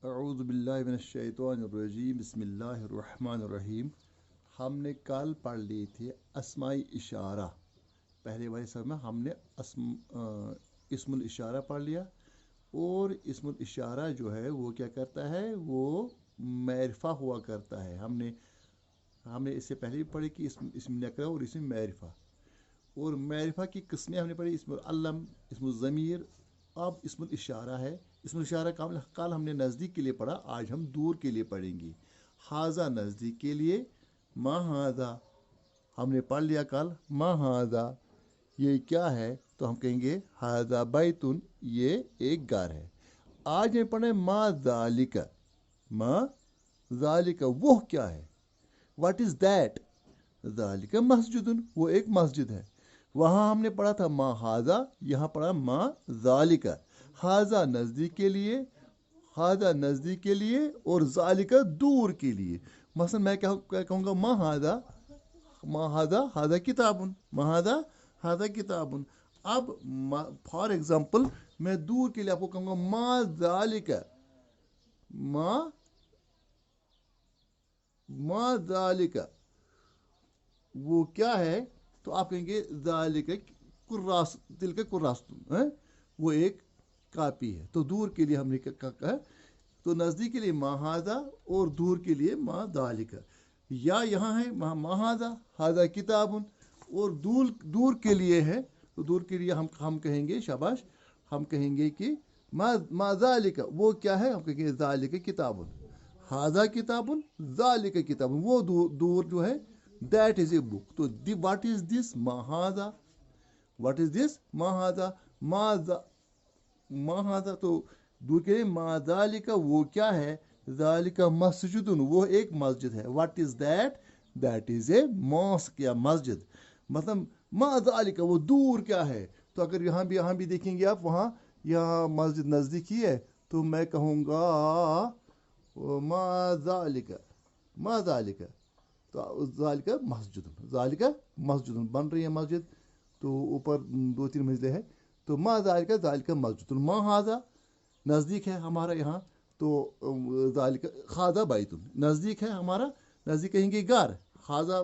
अऊज़ु बिल्लाहि मिनश्शैतानिर्रजीम बिस्मिल्लाहिर्रहमानिर्रहीम। हमने कल पढ़ ली थी अस्माई इशारा। पहले वाले सब में हमने इस्मुल इशारा पढ़ लिया। और इस्मुल इशारा जो है वो क्या करता है, वो मैरिफा हुआ करता है। हमने हमने इससे पहले भी पढ़ी कि इसम नकरा और इसम मैरिफा। और मैरिफा की किस्में हमने पढ़ी, इसमुल अल्लम, इसमुल ज़मीर। अब इसमुल इशारा है। इसमुल इशारा कल हमने नज़दीक के लिए पढ़ा, आज हम दूर के लिए पढ़ेंगे। हाजा नज़दीक के लिए, मा हाजा हमने पढ़ लिया कल। मा हाजा ये क्या है, तो हम कहेंगे हाजा बैतुन, ये एक घर है। आज में पढ़े मा ज़ालिका। मा ज़ालिका वो क्या है, व्हाट इज़ दैट। ज़ालिका मस्जिदुन वो एक मस्जिद है। वहाँ हमने पढ़ा था मा हाजा, यहाँ पढ़ा मा ज़ालिका। हाजा नज़दीक के लिए, हाजा नज़दीक के लिए और ज़ालिका दूर के लिए। मसलन मैं क्या कहूँगा, मा हाजा हाजा किताबुन, मा हाजा किताबुन। अब फॉर एग्जांपल मैं दूर के लिए आपको कहूँगा मा ज़ालिका, मा ज़ालिका वो क्या है, तो आप कहेंगे ज़ालिका कुर्रास, दिल के कुर्रास है, वो एक कापी है। तो दूर के लिए हमने कहा, तो नज़दीक के लिए महादा और दूर के लिए मा ज़ालिका। या यहाँ है महादा हादा किताबुन, और दूर के लिए है, तो दूर के लिए हम कहेंगे शाबाश, हम कहेंगे कि मा ज़ालिका वो क्या है, हम कहेंगे ज़ालिका किताबुन, हादा किताबुन, ज़ालिका किताबुन वो दूर जो है, दैट इज ए बुक। तो व्हाट इज दिस महादा, व्हाट इज दिस महादा, महादा तो दूर के लिए मादालिका वो क्या है, ज़ालिका मस्जिदुन वो एक मस्जिद है। What is that, that is a mosque या मस्जिद। मतलब मादालिका वो दूर क्या है। तो अगर यहाँ भी देखेंगे आप, वहाँ यहाँ मस्जिद नज़दीक ही है, तो मैं कहूँगा मादालिका, मादालिका तो ज़ालिका मस्जिदुन, ज़ालिका मस्जिदुन बन रही है मस्जिद, तो ऊपर 2-3 मंजिलें हैं। तो मा ज़ालिका, ज़ालिका मस्जिदुन। मा हाजा नज़दीक है हमारा यहाँ, तो ज़ालिका खाजा बैतुन नज़दीक है हमारा, नज़दीक कहेंगे घर। खाजा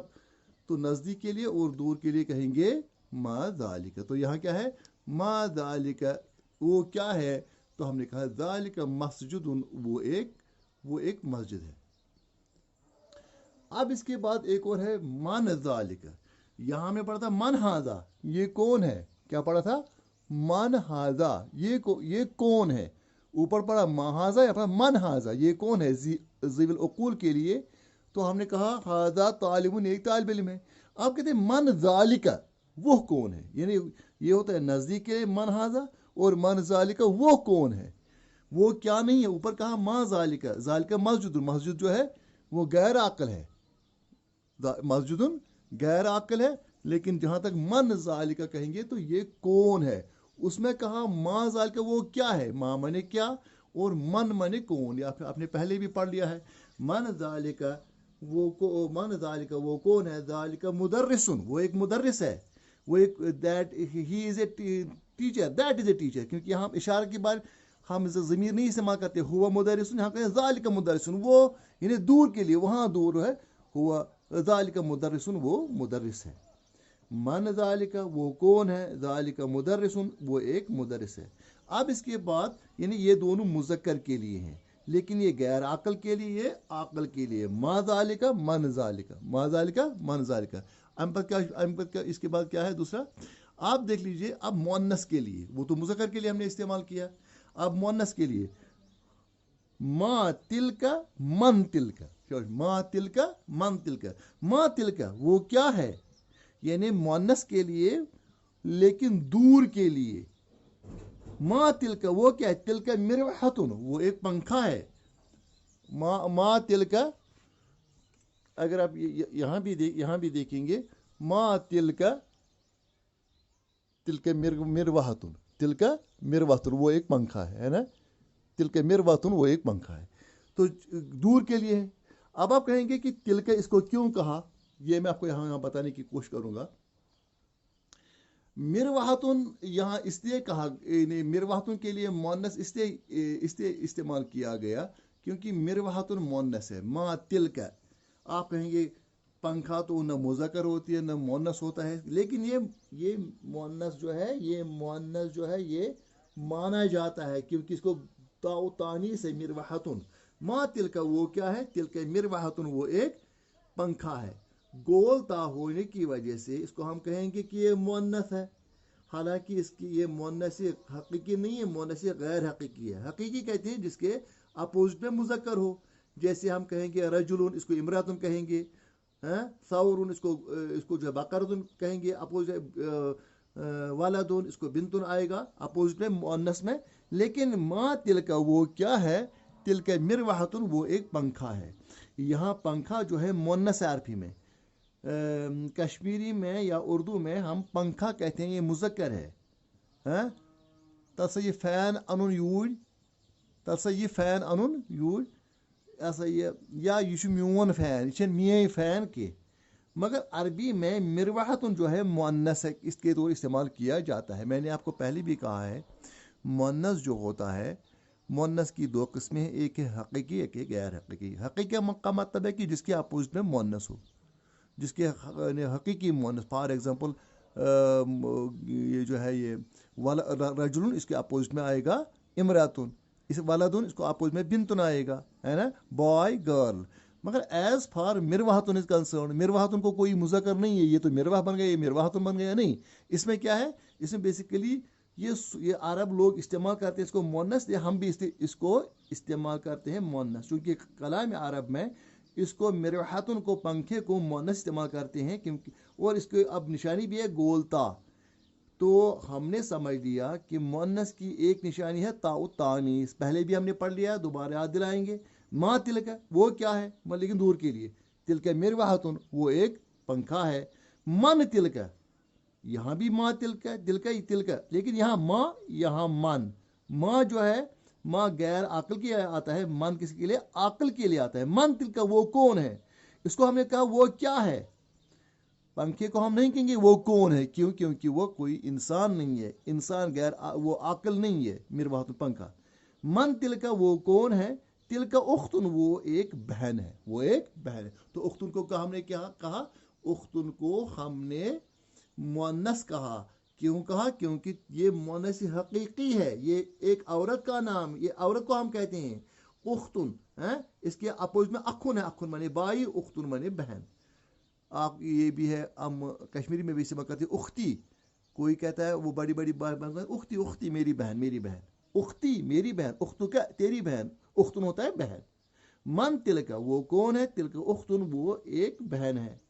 तो नज़दीक के लिए और दूर के लिए कहेंगे मा ज़ालिका। तो यहाँ क्या है, मा ज़ालिका वो क्या है, तो हमने कहा ज़ालिका मस्जिदुन वो एक मस्जिद है। अब इसके बाद एक और है मन ज़ालिका। यहाँ में पढ़ा था मन हाजा ये कौन है, क्या पढ़ा था, मन हाजा ये कौन है। ऊपर पढ़ा महाजा, या पढ़ा मन हाजा ये कौन है, ज़ीवल उकूल के लिए। तो हमने कहा हाजा तालिबुन एक तालिब इल्म है। अब कहते हैं मन ज़ालिका वो कौन है, यानी ये होता है नज़दीक के लिए मन हाजा, और मन ज़ालिका वो कौन है, वो क्या नहीं है। ऊपर कहा मा ज़ालिका, ज़ालिका मस्जिद, मस्जिद जो है वो गैर आकल है, मस्जिदुन गैर आकल है। लेकिन जहां तक मन ज़ालिका कहेंगे तो ये कौन है, उसमें कहा मा ज़ालिका वो क्या है, मा मने क्या और मन मने कौन। या आपने पहले भी पढ़ लिया है, मन ज़ालिका मन ज़ालिका वो कौन है, ज़ालिका मुदर्रिसुन वो एक मुदर्रिस है, वो एक that he is a teacher, that is a teacher. क्योंकि यहाँ इशारा की बार हम ज़मीर नहीं इस्तेमाल करते, हुआ मुदर्रिसुन, यहाँ कहते ज़ालिका मुदर्रिसुन वो यानी दूर के लिए, वहाँ दूर है, हुआ ज़ालिका मुदर्रिसुन वो मुदर्रिस है। मन ज़ालिका वो कौन है, ज़ालिका मुदर्रिसुन वो एक मुदर्रिस है। अब इसके बाद यानी ये दोनों मुज़क्कर के लिए हैं, लेकिन ये गैर आकल के लिए, आकल के लिए मा ज़ालिका मन ज़ालिका, मा ज़ालिका मन ज़ालिका। क्या इसके बाद क्या है दूसरा, आप देख लीजिए। अब मुअन्नस के लिए, वो तो मुज़क्कर के लिए हमने इस्तेमाल किया, अब मुअन्नस के लिए मा तिलका मन तिलका, मा तिलका मन तिलका। मा तिलका वो क्या है, यानी मुअन्नस के लिए लेकिन दूर के लिए। मा तिलका वो क्या है, तिलका मिरवहतुन वो एक पंखा है। मा तिलका, अगर आप यहाँ भी देखेंगे मा तिलका, तिलका मिरवहतुन, तिलका मिरवहतुन वो एक पंखा है ना, तिलका मिरवहतुन वो एक पंखा है, तो दूर के लिए है। अब आप कहेंगे कि तिलका इसको क्यों कहा, ये मैं आपको यहाँ बताने की कोशिश करूंगा। मिरवाहतुन यहाँ इसलिए कहा, मिरवाहतुन के लिए मुअन्नस इसलिए इस्तेमाल किया गया क्योंकि मिरवाहतुन मुअन्नस है। मा तिलक, आप कहेंगे पंखा तो न मुज़क्कर होती है न मुअन्नस होता है, लेकिन ये मुअन्नस जो है, ये मुअन्नस जो है ये माना जाता है क्योंकि इसको ताउ तानी से मिरवाहतुन, मा तिलका वो क्या है, तिलका मिरवाहतुन वो एक पंखा है। गोल ता होने की वजह से इसको हम कहेंगे कि ये मुअन्नस है, हालांकि इसकी ये मुअन्नस हकीकी नहीं है, मुअन्नस गैर हकीकी है। हकीकी कहते हैं जिसके अपोजिट में मुज़क्कर हो, जैसे हम कहेंगे रजुलुन, इसको इमरातुन कहेंगे, सौरुन इसको जो बकरतुन कहेंगे अपोजिट, वालदुन इसको बिंतुन आएगा अपोजिट में मुअन्नस में। लेकिन मा तिलका वो क्या है, तिलका मिरवाहतुन वो एक पंखा है। यहाँ पंखा जो है मुअन्नस अरबी में, कश्मीरी में या उर्दू में हम पंखा कहते हैं, ये मुज़क्कर है। तस ये फ़ैन अनुन यूज, तस ये फ़ैन अनुन यूज, ऐसा ये या ये म्यून फ़ैन, ये मे फ़ैन के, मगर अरबी में मिरवाहतुन जो है मुअन्नस है, इसके तौर इस्तेमाल किया जाता है। मैंने आपको पहले भी कहा है मुअन्नस जो होता है, मुअन्नस की दो किस्में हैं, एक है हकीकी, एक है गैर हकीकी। हकीकी का मतलब है कि जिसके अपोजिट में मुअन्नस हो, जिसके हकीकी मुअन्नस, फॉर एग्जांपल ये जो है ये रजुलुन, इसके अपोजिट में आएगा इमरातुन, इस वालदुन इसको अपोजिट में बिंतुन आएगा, है ना, बॉय गर्ल। मगर एज फार मिरवाहतुन इज कंसर्न, मिरवाहतुन को कोई मुज़क्कर नहीं है, ये तो मिरवाह बन गया, ये मिरवाहतुन बन गया, नहीं। इसमें क्या है, इसमें बेसिकली ये अरब लोग इस्तेमाल करते हैं इसको मुअन्नस, या हम भी इसको इस्तेमाल करते हैं मुअन्नस, क्योंकि कलाम अरब में इसको मिरवाहतुन को, पंखे को मुअन्नस इस्तेमाल करते हैं, क्योंकि और इसके अब निशानी भी है गोलता। तो हमने समझ लिया कि मुअन्नस की एक निशानी है ताउ तानीस, पहले भी हमने पढ़ लिया, दोबारा याद दिलाएंगे। मा तिलका वो क्या है, लेकिन दूर के लिए, तिलका मिरवाहतुन वो एक पंखा है। मन तिलका, यहाँ भी माँ तिलका, तिलका ही तिलका, लेकिन यहाँ माँ, यहाँ मन। माँ जो है, माँ गैर आकल के आता है, मन किसके लिए, आकल के लिए आता है। मन तिलका वो कौन है, इसको हमने कहा वो क्या है, पंखे को हम नहीं कहेंगे वो कौन है, क्यों, क्योंकि वो कोई इंसान नहीं है, इंसान गैर वो आकल नहीं है मिरवाहतुन पंखा। मन तिलका वो कौन है, तिलका उख्तुन वो एक बहन है, वो एक बहन है। तो उख्तुन को हमने क्या कहा, उख्तुन को हमने मुअन्नस कहा, क्यों कहा, क्योंकि ये मुअन्नस हकीकी है, ये एक औरत का नाम, ये औरत को हम कहते हैं उख्तुन है। इसके अपोजिट में अखुन है, अखुन माने भाई, उख्तुन माने बहन। आप ये भी है, हम कश्मीरी में भी इस्तेमाल करते हैं उख्ती, कोई कहता है वो बड़ी बड़ी बात, उख्ती, उख्ती मेरी बहन, मेरी बहन, उख्ती मेरी बहन, उख्तु का तेरी बहन, उख्तुन होता है बहन। मन तिलका वो कौन है, तिलका उख्तुन वो एक बहन है।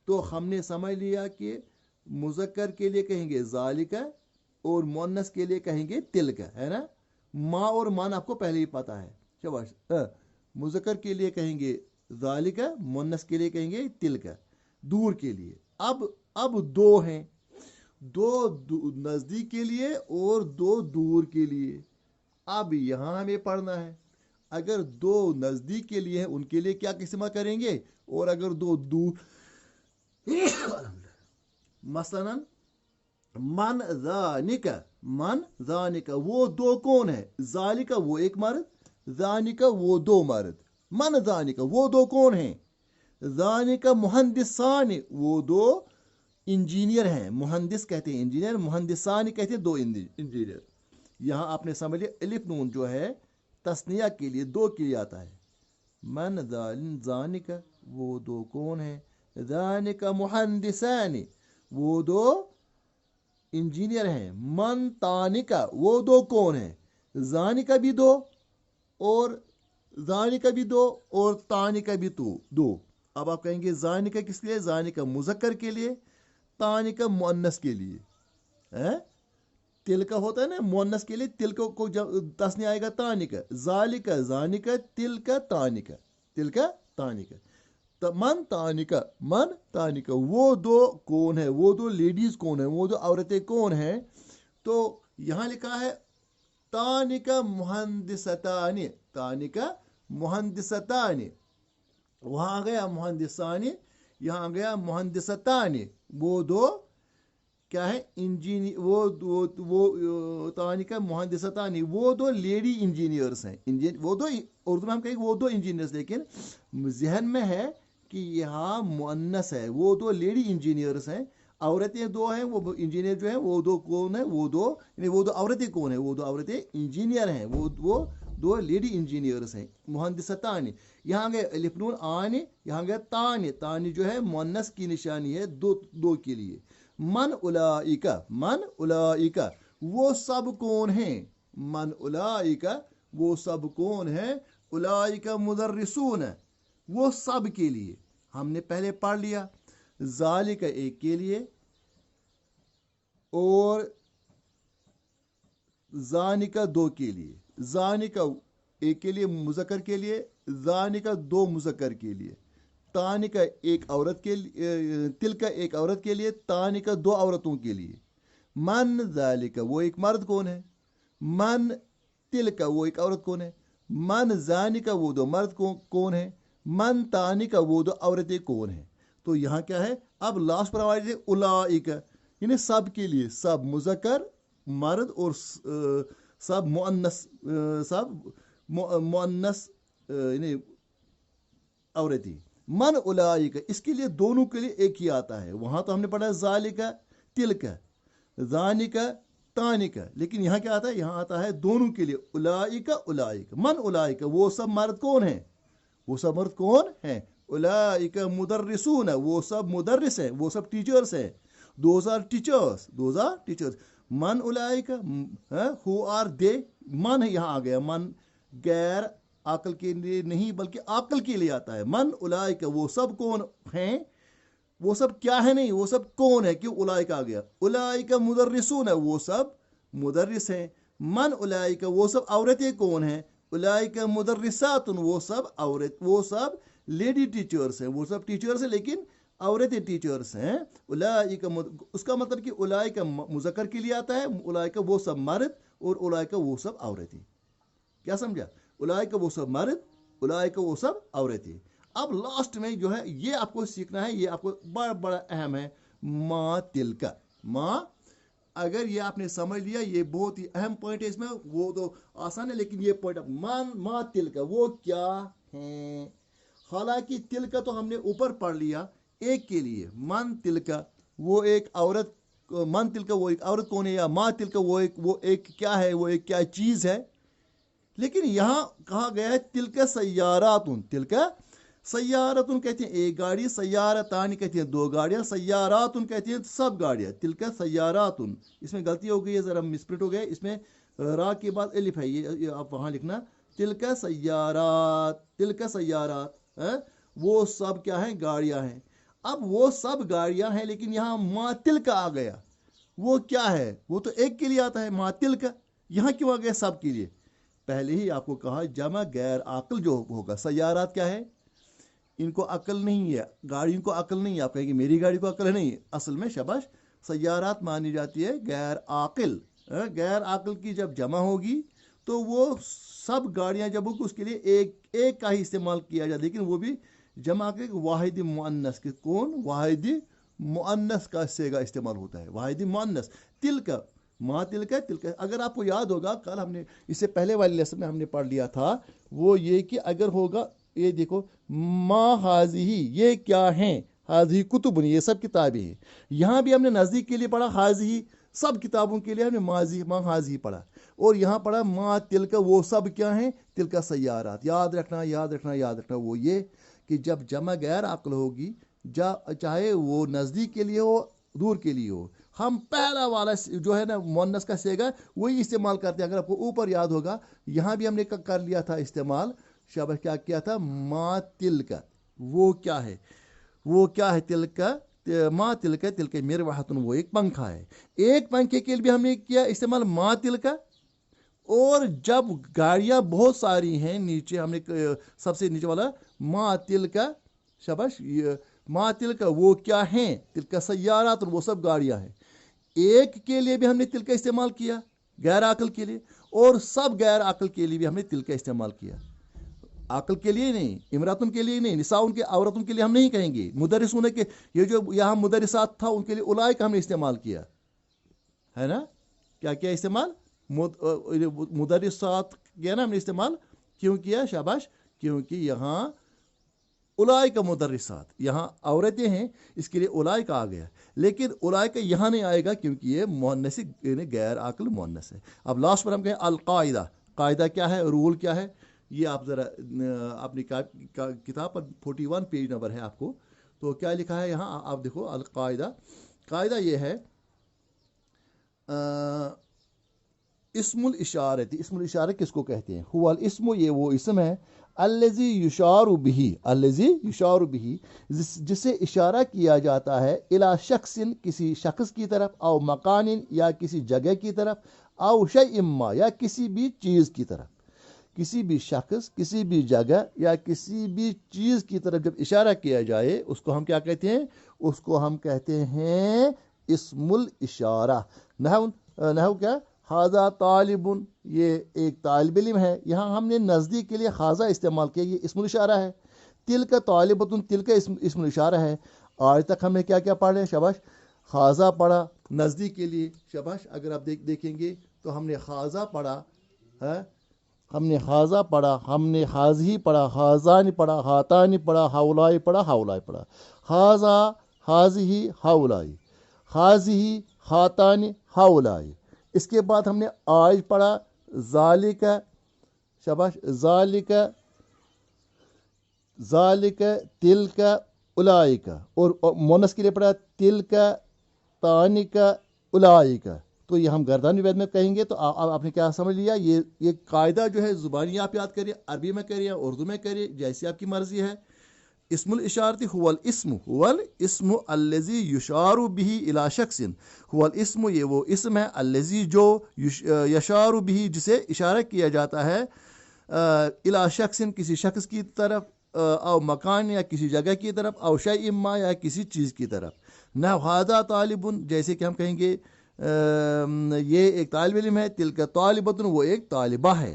तो हमने समझ लिया कि मुज़क्कर के लिए कहेंगे ज़ालिका और मुअन्नस के लिए कहेंगे तिलका, है ना। माँ और मन आपको पहले ही पता है, शाबाश। मुज़क्कर के लिए कहेंगे ज़ालिका, मुअन्नस के लिए कहेंगे तिलका, दूर के लिए। अब दो हैं, दो नज़दीक के लिए और दो दूर के लिए। अब यहाँ हमें पढ़ना है, अगर दो नज़दीक के लिए हैं उनके लिए क्या इस्तेमाल करेंगे, और अगर दो दूर मसलन मन ज़ानिका, मन ज़ानिका वो दो कौन है, ज़ालिका वो एक मर्द, ज़ानिका वो दो मर्द। मन ज़ानिका वो दो कौन है, ज़ानिका मुहंदिसानी वो दो इंजीनियर हैं, मुहंदिस कहते हैं इंजीनियर, मुहंदिसानी कहते हैं दो इंजीनियर। यहाँ आपने समझ लिया, अलिफ नून जो है तस्निया के लिए, दो के लिए आता है। मन ज़ानिका वो दो कौन है, ज़ानिका मुहंदिसानी वो दो इंजीनियर हैं। मन तानिका वो दो कौन है, ज़ानिका भी दो और ज़ानिका भी दो और तानिका भी दो। अब आप कहेंगे ज़ानिका किस लिए, ज़ानिका मुज़क्कर के लिए, तानिका मुअन्नस के लिए है। तिलका होता है ना मुअन्नस के लिए, तिलका को जब तस्नी आएगा तानिका, ज़ालिका ज़ानिका, तिलका तानिका, तिलका तानिका। मन तानिका, मन तानिका वो दो कौन है, वो दो लेडीज कौन है, वो दो औरतें कौन हैं। तो यहाँ लिखा है तानिका मुहंदिसतानी, तानिका मुहंदिसतानी, वहाँ गया मुहंदिसानी, यहाँ गया मुहंदिसतानी, वो दो क्या है इंजीनियर, वो तानी का मुहंदिसतानी, वो दो लेडी इंजीनियर्स हैं। वो दो, उर्दू में हम कहेंगे वो दो इंजीनियर्स, लेकिन जहन में है कि यहाँ मुअन्नस है, वो दो लेडी इंजीनियर्स हैं। औरतें दो हैं, वो इंजीनियर जो है वो दो कौन है, वो दो औरतें कौन है, वो दो औरतें इंजीनियर हैं, वो दो लेडी इंजीनियर्स हैं। मुहंदिसतानी, यहाँ गए अलिफ नून आने, यहाँ गए तानी, तानी जो है मुअन्नस की निशानी है दो के लिए। मन उलाइका वो सब कौन हैं, मन उलाइका वो सब कौन है, उलाइका मुदर्रिसून वो सब के लिए। हमने पहले पढ़ लिया ज़ालिका एक के लिए, और ज़ानिका दो के लिए। ज़ानिका एक के लिए मुज़क्कर के लिए, ज़ानिका दो मुज़क्कर के लिए, तानिका एक औरत के लिए, तिलका एक औरत के लिए, तानिका दो औरतों के लिए। मन ज़ालिका वो एक मर्द कौन है, मन तिलका वो एक औरत कौन है, मन ज़ानिका वो दो मर्द कौन है, मन तानिका वो दो औरतें कौन है। तो यहाँ क्या है, अब लास्ट पर आवाज है उलाइका, यानी सब के लिए, सब मुज़क्कर मर्द और सब मुअन्नस यानी औरतें। मन उलाइका इसके लिए दोनों के लिए एक ही आता है। वहां तो हमने पढ़ा ज़ालिका तिलका, ज़ानिका तानिका, लेकिन यहाँ क्या आता है, यहाँ आता है दोनों के लिए उलाइका उलाइका। मन उलाइका वो सब मर्द कौन है, वो सब मर्द कौन है, उलाइका मुदर्रिसून वो सब मुदर्रिस हैं, वो सब टीचर्स हैं। Those are teachers. मन उलाइका हु आर दे, मन यहाँ आ गया, मन गैर अकल के लिए नहीं बल्कि अकल के लिए आता है। मन उलाइका वो सब कौन हैं, वो सब क्या है नहीं, वो सब कौन है, क्यों उलाइका आ गया। उलाइका मुदर्रिसून वो सब मुदर्रिस हैं। मन उलाइका वो सब औरतें कौन हैं, उलाइका मुदर्रिसातुन वो सब लेडी टीचर्स हैं, वो सब टीचर्स हैं लेकिन औरतें टीचर्स हैं। उलाइका उसका मतलब कि उलाइका मुज़क्कर के लिए आता है, उलाइका वो सब मर्द और उलाइका वो सब औरतें। क्या समझा, उलाइका वो सब मर्द, उलाइका वो सब औरतें। अब लास्ट में जो है ये आपको सीखना है, ये आपको बड़ा बड़ा अहम है, माँ तिलका। माँ, अगर ये आपने समझ लिया, ये बहुत ही अहम पॉइंट है इसमें, वो तो आसान है लेकिन ये पॉइंट माँ तिलका वो क्या है। हालांकि तिलका तो हमने ऊपर पढ़ लिया एक के लिए, मन तिलका वो एक औरत, मन तिलका वो एक औरत कौन है, या माँ तिलका वो एक क्या है, वो एक क्या चीज है। लेकिन यहाँ कहा गया है तिलका सय्यारातुन, तिलका सय्यारातुन कहते हैं एक गाड़ी, सय्यारतानी कहते हैं दो गाड़ियां, सय्यारातुन कहते हैं सब गाड़ियां। तिलका सय्यारातुन, इसमें गलती हो गई है, जरा मिसप्रिंट हो गया, इसमें रा के बाद एलिफ है, ये आप वहां लिखना तिलका सय्यारात, तिलका सय्यारात वो सब क्या है, गाड़ियां हैं। अब वो सब गाड़ियां हैं लेकिन यहाँ माँ तिलका आ गया, वो क्या है, वो तो एक के लिए आता है माँ तिलका, यहाँ क्यों आ गया सब के लिए। पहले ही आपको कहा जमा गैर आकल जो होगा, सय्यारात क्या है, इनको अकल नहीं है, गाड़ियों को अकल नहीं है। आप कहेंगे मेरी गाड़ी को अकल है, नहीं, असल में शाबाश सय्यारात मानी जाती है गैर आकिल। गैर आकिल की जब जमा होगी तो वो सब गाड़ियां जब होगी उसके लिए एक का ही इस्तेमाल किया जाए, लेकिन वो भी जमा के वाहिद मुअन्नस के, कौन, वाहिद मुअन्नस का सेगा इस्तेमाल होता है, वाहिद मुअन्नस। तिलका माँ तिलका तिलका, अगर आपको याद होगा कल हमने इससे पहले वाले लेसन में हमने पढ़ लिया था, वो ये कि अगर होगा, ये देखो माँ हाज़िही ये क्या है, हाज़िही कुतुबुन ये सब किताबें हैं। यहाँ भी हमने नज़दीक के लिए पढ़ा हाज़िही, सब किताबों के लिए हमने माँ हाज़िही पढ़ा, और यहाँ पढ़ा माँ तिलका वो सब क्या है, तिलका सय्यारात। याद रखना वो ये कि जब जमा गैर अक्ल होगी, चाहे वो नज़दीक के लिए हो दूर के लिए हो, हम पहला वाला जो है ना मुअन्नस का सेगा वही इस्तेमाल करते हैं। अगर आपको ऊपर याद होगा यहाँ भी हमने कर लिया था इस्तेमाल, शाबाश, क्या किया था, माँ तिलका वो क्या है, वो क्या है तिलका, माँ तिलका, तिलका मेरे वाहतुन वो एक पंखा है, एक पंखे के लिए भी हमने किया इस्तेमाल माँ तिलका। और जब गाड़ियां बहुत सारी हैं, नीचे हमने सबसे नीचे वाला माँ तिलका, शाबाश, माँ तिलका वो क्या है, तिलका सय्यारात वो सब गाड़ियां हैं। एक के लिए भी हमने तिलका इस्तेमाल किया गैर आकल के लिए, और सब गैर आकल के लिए भी हमने तिलका इस्तेमाल किया। आकल के लिए नहीं, इमरातुन के लिए नहीं, निसाउन के औरतों के लिए हम नहीं कहेंगे। मुदरिसून के ये जो यहाँ मुदरिसात था उनके लिए उलाइका हमने इस्तेमाल किया, है ना, क्या किया इस्तेमाल, मुदर्रिसात किया ना हमने इस्तेमाल, क्यों किया, शाबाश, क्योंकि यहाँ उलाइक मुदर्रिसात, यहाँ औरतें हैं, इसके लिए उलाइक आ गया, लेकिन उलाइक यहाँ नहीं आएगा क्योंकि ये मुअन्नस यानी गैर आकल मुअन्नस है। अब लास्ट पर हम कहें अल कायदा, कायदा क्या है, रूल क्या है, ये आप ज़रा अपनी किताब पर 41 पेज नंबर है आपको, तो क्या लिखा है यहाँ आप देखो, अल कायदा, कायदा ये है इस्मुल इशारत, इस्मुल इशारत किसको कहते हैं, हुवल इस्मु, ये वो इसम है, अल्लज़ी युशारु बिही, अल्लज़ी युशारु बिही, जिसे इशारा किया जाता है, इला शख्सिन, किसी शख्स की तरफ, औ मकानिन, या किसी जगह की तरफ, औ शैइम्मा, या किसी भी चीज़ की तरफ, किसी भी शख्स, किसी भी जगह या किसी भी चीज़ की तरफ जब इशारा किया जाए उसको हम क्या कहते हैं, उसको हम कहते हैं इस्मुल इशारा। नहव क्या, हाजा तालिबुन, ये एक तालिब इल्म है, यहाँ हमने नज़दीक के लिए खाजा इस्तेमाल किया, ये इस्मुल इशारा है। तिल का तालिबतुन, तिल का इस्मुल इशारा है। आज तक हमने क्या क्या पढ़े, शाबाश, खाजा पढ़ा नज़दीक के लिए, शाबाश, अगर आप देखेंगे तो हमने खाजा पढ़ा है, हमने खाजा पढ़ा, हमने हाजी पढ़ा, हाजानी पढ़ा, हातानी पढ़ा, हाउलाई पढ़ा, हाउलाई पढ़ा, हाजा हाजी हाउलाई, हाजी हातानी हाउलाई। इसके बाद हमने आज पढ़ा ज़ालिका, शाबाश, ज़ालिका, ज़ालिका, तिलका, उलाइका, और मोनस के लिए पढ़ा तिलका, तानिका, उलाइका। तो ये हम गर्दानी वैद में कहेंगे। तो आपने क्या समझ लिया, ये कायदा जो है ज़ुबानी आप याद करिए, अरबी में करिए, उर्दू में करिए, जैसी आपकी मर्जी है। इस्मुल इशारती हुवल इस्मु अल्लज़ी युशारु बिही इला शख्सिन, हुवल इस्मु, ये वो इस्म है, अल्लज़ी जो यशारु बिही, जिसे इशारा किया जाता है, इला शख्सिन, किसी शख्स की तरफ, औ मकान, या किसी जगह की तरफ, औ शैइम्मा, या किसी चीज़ की तरफ। न हादा तालिबुन, जैसे कि हम कहेंगे ये एक तालिब इल्म है, तिलका तालिबतुन, वो एक तालिबा है।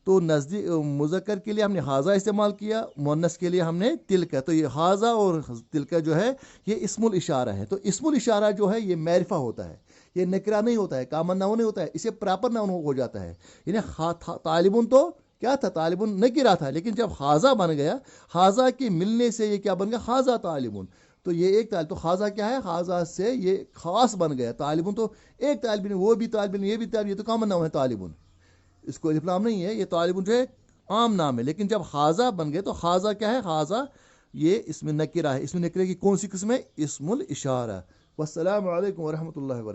तो नज़दीक मुज़क्कर के लिए हमने हाजा इस्तेमाल किया, मुअन्नस के लिए हमने तिलका। तो ये हाजा और तिलका जो है ये इस्मुल इशारा है। तो इस्मुल इशारा जो है ये मैरिफा होता है, ये नकरा नहीं होता है, कामन नाउन नहीं होता है, इसे प्रॉपर नाउन हो जाता है। यानी तालिबुन तो क्या था, तालिबुन नकिरा था, लेकिन जब हाजा बन गया, हाजा के मिलने से ये क्या बन गया, हाजा तालिबुन। तो ये एक तालिब, तो खाजा क्या है, खाजा से ये खास बन गया। तालिबुन तो एक तालिब, वो भी तालिब, ये भी तालिब, ये तो कॉमन नाम है तालिबुन, इसको अलिफ लाम नहीं है, ये तालिबुन जो है आम नाम है। लेकिन जब खाजा बन गए तो खाजा क्या है, खाजा ये इसमें नकिरा है। इसमें नकिरा की कौन सी किस्म है, इस्मुल इशारा। वस्सलामु अलैकुम व रहमतुल्लाहि व बरकातहू।